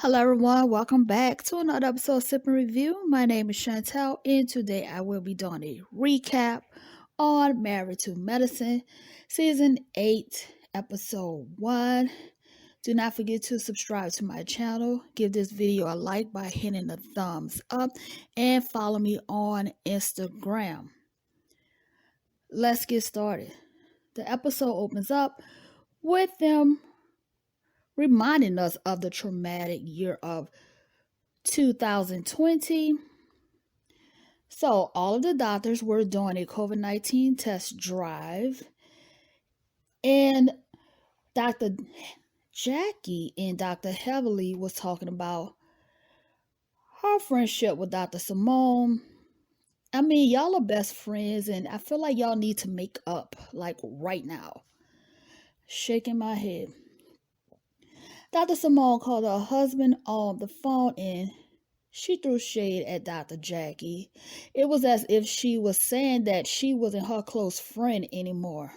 Hello everyone, welcome back to another episode of SipNReview. My name is Chantel and today I will be doing a recap on Married to Medicine, Season 8, Episode 1. Do not forget to subscribe to my channel, give this video a like by hitting the thumbs up, and follow me on Instagram. Let's get started. The episode opens up with them reminding us of the traumatic year of 2020. So all of the doctors were doing a COVID-19 test drive, and Dr. Jackie and Dr. Heavily was talking about her friendship with Dr. Simone. I mean, y'all are best friends, and I feel like y'all need to make up, like right now. Shaking my head. Dr. Simone called her husband on the phone and she threw shade at Dr. Jackie. It was as if she was saying that she wasn't her close friend anymore.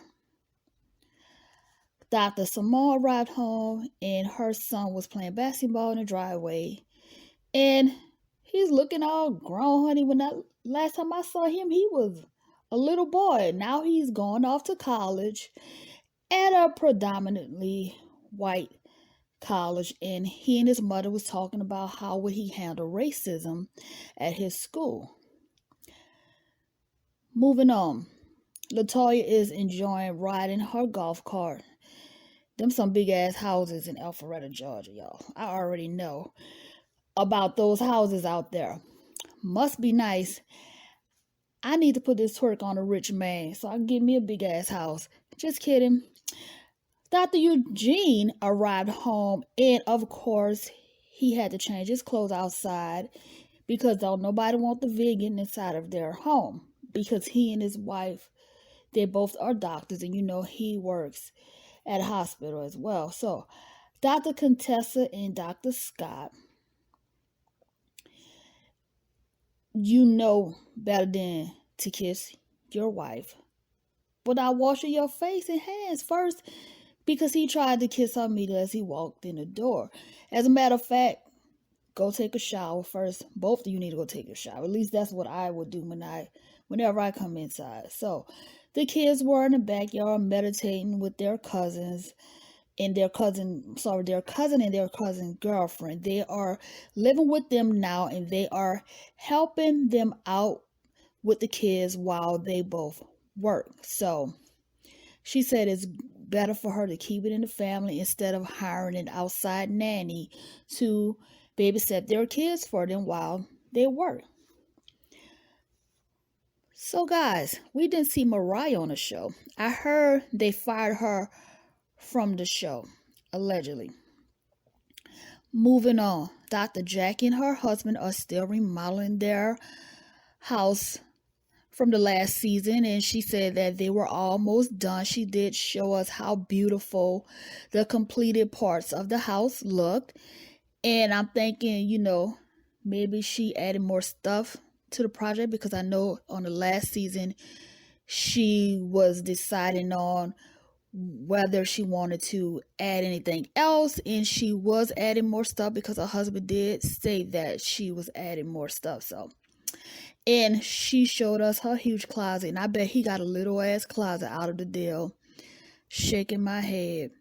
Dr. Simone arrived home and her son was playing basketball in the driveway. And he's looking all grown, honey. Last time I saw him, he was a little boy. Now he's going off to college at a predominantly white college, and he and his mother was talking about how would he handle racism at his school. Moving on, Latoya is enjoying riding her golf cart. Them some big ass houses in Alpharetta, Georgia, y'all. I already know about those houses out there. Must be nice. I need to put this twerk on a rich man so I can get me a big ass house. Just kidding. Dr. Eugene arrived home, and of course, he had to change his clothes outside because don't nobody want the vegan inside of their home, because he and his wife, they both are doctors, and he works at a hospital as well. So, Dr. Contessa and Dr. Scott, you know better than to kiss your wife without washing your face and hands first, because he tried to kiss her immediately as he walked in the door. As a matter of fact, go take a shower first. Both of you need to go take a shower. At least that's what I would do whenever I come inside. So the kids were in the backyard meditating with their cousins and their cousin and their cousin's girlfriend. They are living with them now, and they are helping them out with the kids while they both work. So she said it's better for her to keep it in the family instead of hiring an outside nanny to babysit their kids for them while they work. So guys, we didn't see Mariah on the show. I heard they fired her from the show, allegedly. Moving on, Dr. Jackie and her husband are still remodeling their house from the last season, and she said that they were almost done. She did show us how beautiful the completed parts of the house looked, and I'm thinking, maybe she added more stuff to the project, because I know on the last season she was deciding on whether she wanted to add anything else, and she was adding more stuff because her husband did say that she was adding more stuff. And she showed us her huge closet, and I bet he got a little ass closet out of the deal. Shaking my head.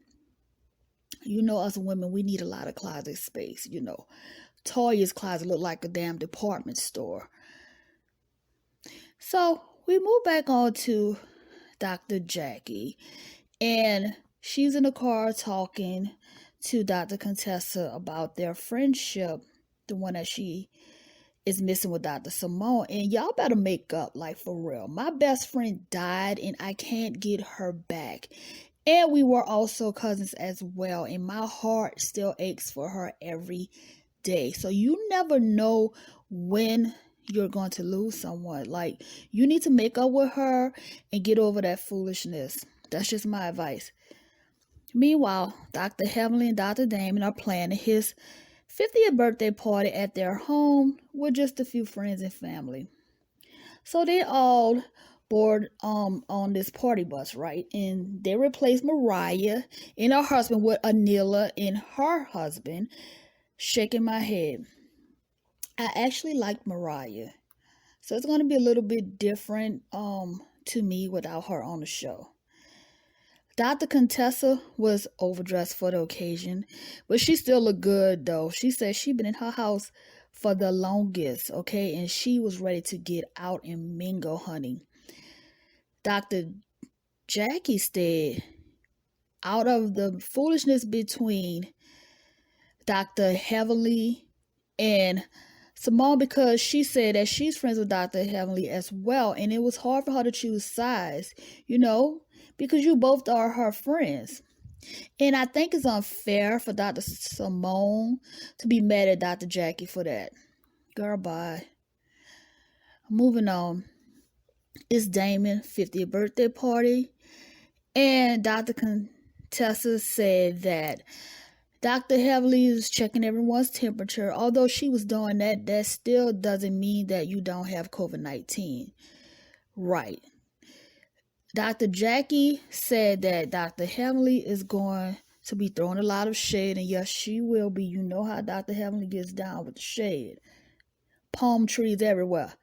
Us women, we need a lot of closet space. Toya's closet looked like a damn department store. So we move back on to Dr. Jackie, and she's in the car talking to Dr. Contessa about their friendship, the one that she is missing with Dr. Simone. And y'all better make up, like, for real. My best friend died and I can't get her back. And we were also cousins as well, and my heart still aches for her every day. So you never know when you're going to lose someone. Like, you need to make up with her and get over that foolishness. That's just my advice. Meanwhile, Dr. Heavenly and Dr. Damon are planning his 50th birthday party at their home with just a few friends and family. So they all board on this party bus, right? And they replaced Mariah and her husband with Anila and her husband. Shaking my head. I actually like Mariah. So it's going to be a little bit different to me without her on the show. Dr. Contessa was overdressed for the occasion, but she still looked good though. She said she'd been in her house for the longest, okay, and she was ready to get out and mingle, honey. Dr. Jackie said, out of the foolishness between Dr. Heavenly and Simone, because she said that she's friends with Dr. Heavenly as well, and it was hard for her to choose sides, because you both are her friends. And I think it's unfair for Dr. Simone to be mad at Dr. Jackie for that. Girl, bye. Moving on. It's Damon's 50th birthday party. And Dr. Contessa said that Dr. Heavenly is checking everyone's temperature. Although she was doing that, that still doesn't mean that you don't have COVID-19. Right. Dr. Jackie said that Dr. Heavenly is going to be throwing a lot of shade, and yes, she will be. You know how Dr. Heavenly gets down with the shade. Palm trees everywhere.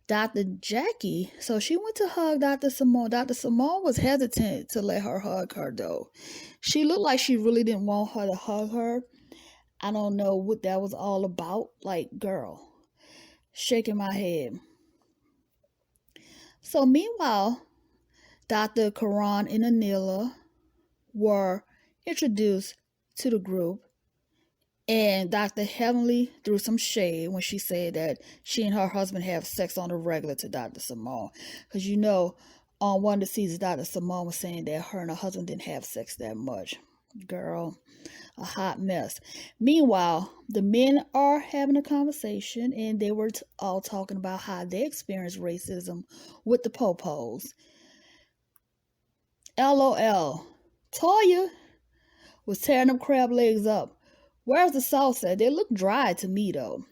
Dr. Jackie, so she went to hug Dr. Simone. Dr. Simone was hesitant to let her hug her, though. She looked like she really didn't want her to hug her. I don't know what that was all about. Like, girl, shaking my head. So meanwhile, Dr. Karan and Anila were introduced to the group, and Dr. Heavenly threw some shade when she said that she and her husband have sex on the regular to Dr. Simone. Because on one of the seasons, Dr. Simone was saying that her and her husband didn't have sex that much. Girl, a hot mess. Meanwhile, the men are having a conversation, and they were all talking about how they experienced racism with the popos. LOL. Toya was tearing them crab legs up. Where's the sauce at? They look dry to me, though.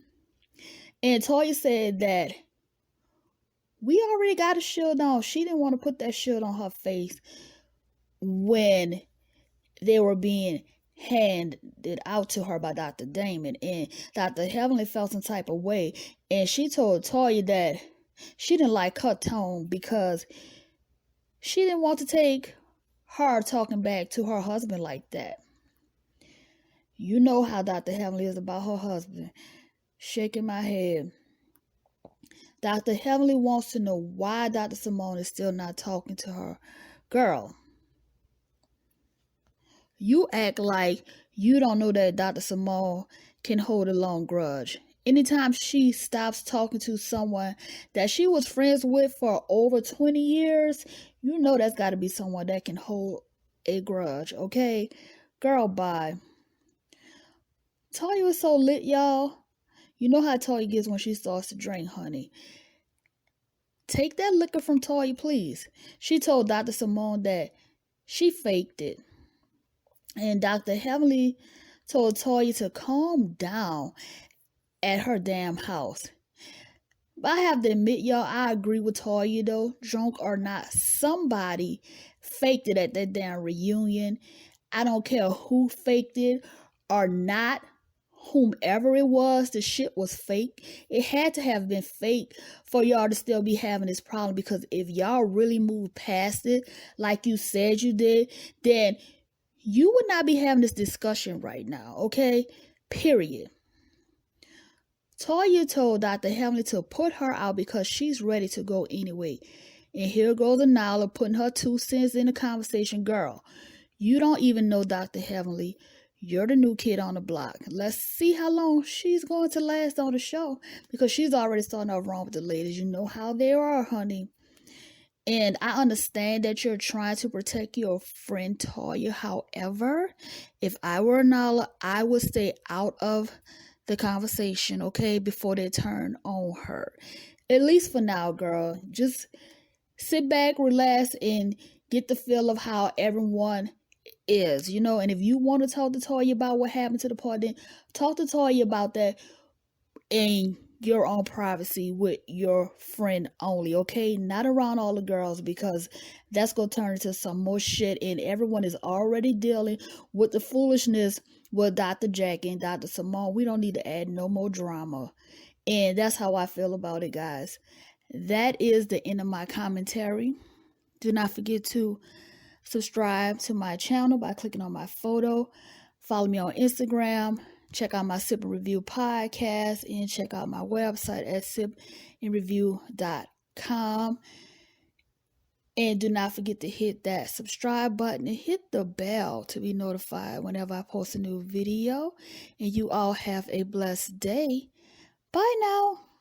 And Toya said that we already got a shield on. She didn't want to put that shield on her face when they were being handed out to her by Dr. Damon. And Dr. Heavenly felt some type of way. And she told Toya that she didn't like her tone because she didn't want to take her talking back to her husband like that. You know how Dr. Heavenly is about her husband. Shaking my head. Dr. Heavenly wants to know why Dr. Simone is still not talking to her. Girl, you act like you don't know that Dr. Simone can hold a long grudge. Anytime she stops talking to someone that she was friends with for over 20 years, you know that's got to be someone that can hold a grudge, okay? Girl, bye. Toya was so lit, y'all. You know how Toya gets when she starts to drink, honey. Take that liquor from Toya, please. She told Dr. Simone that she faked it. And Dr. Heavenly told Toya to calm down at her damn house. But I have to admit, y'all, I agree with Toya, though. Drunk or not, somebody faked it at that damn reunion. I don't care who faked it or not. Whomever it was, the shit was fake. It had to have been fake for y'all to still be having this problem, because if y'all really moved past it like you said you did, then you would not be having this discussion right now, okay? Period. Toya told Dr. Heavenly to put her out because she's ready to go anyway. And here goes Anila putting her 2 cents in the conversation. Girl, you don't even know Dr. Heavenly. You're the new kid on the block. Let's see how long she's going to last on the show, because she's already starting off wrong with the ladies. You know how they are, honey. And I understand that you're trying to protect your friend Toya. However, if I were Nala, I would stay out of the conversation, okay, before they turn on her. At least for now, girl. Just sit back, relax, and get the feel of how everyone is, and if you want to talk to Toya about what happened to the party, then talk to Toya about that and your own privacy with your friend only, okay? Not around all the girls, because that's going to turn into some more shit, and everyone is already dealing with the foolishness with Dr. Jackie and Dr. Simone. We don't need to add no more drama. And that's how I feel about it, guys. That is the end of my commentary. Do not forget to subscribe to my channel by clicking on my photo. Follow me on Instagram. Check out my Sip and Review podcast, and check out my website at SipNReview.com. And do not forget to hit that subscribe button and hit the bell to be notified whenever I post a new video. And you all have a blessed day. Bye now.